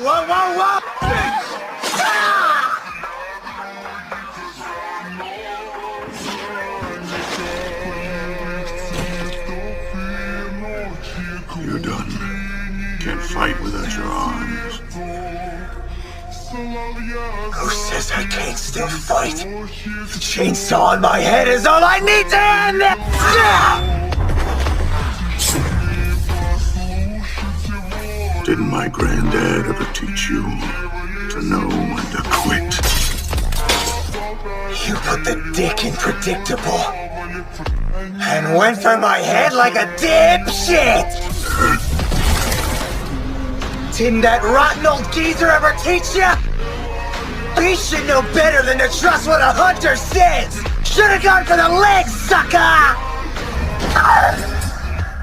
whoa, whoa, whoa! You're done. Can't fight without your arms. Who says I can't still fight? The chainsaw in my head is all I need to end this! Didn't my granddad ever teach you to know when to quit? You put the dick in predictable and went for my head like a dipshit! Didn't that rotten old geezer ever teach ya? He should know better than to trust what a hunter says! Should've gone for the legs, sucker!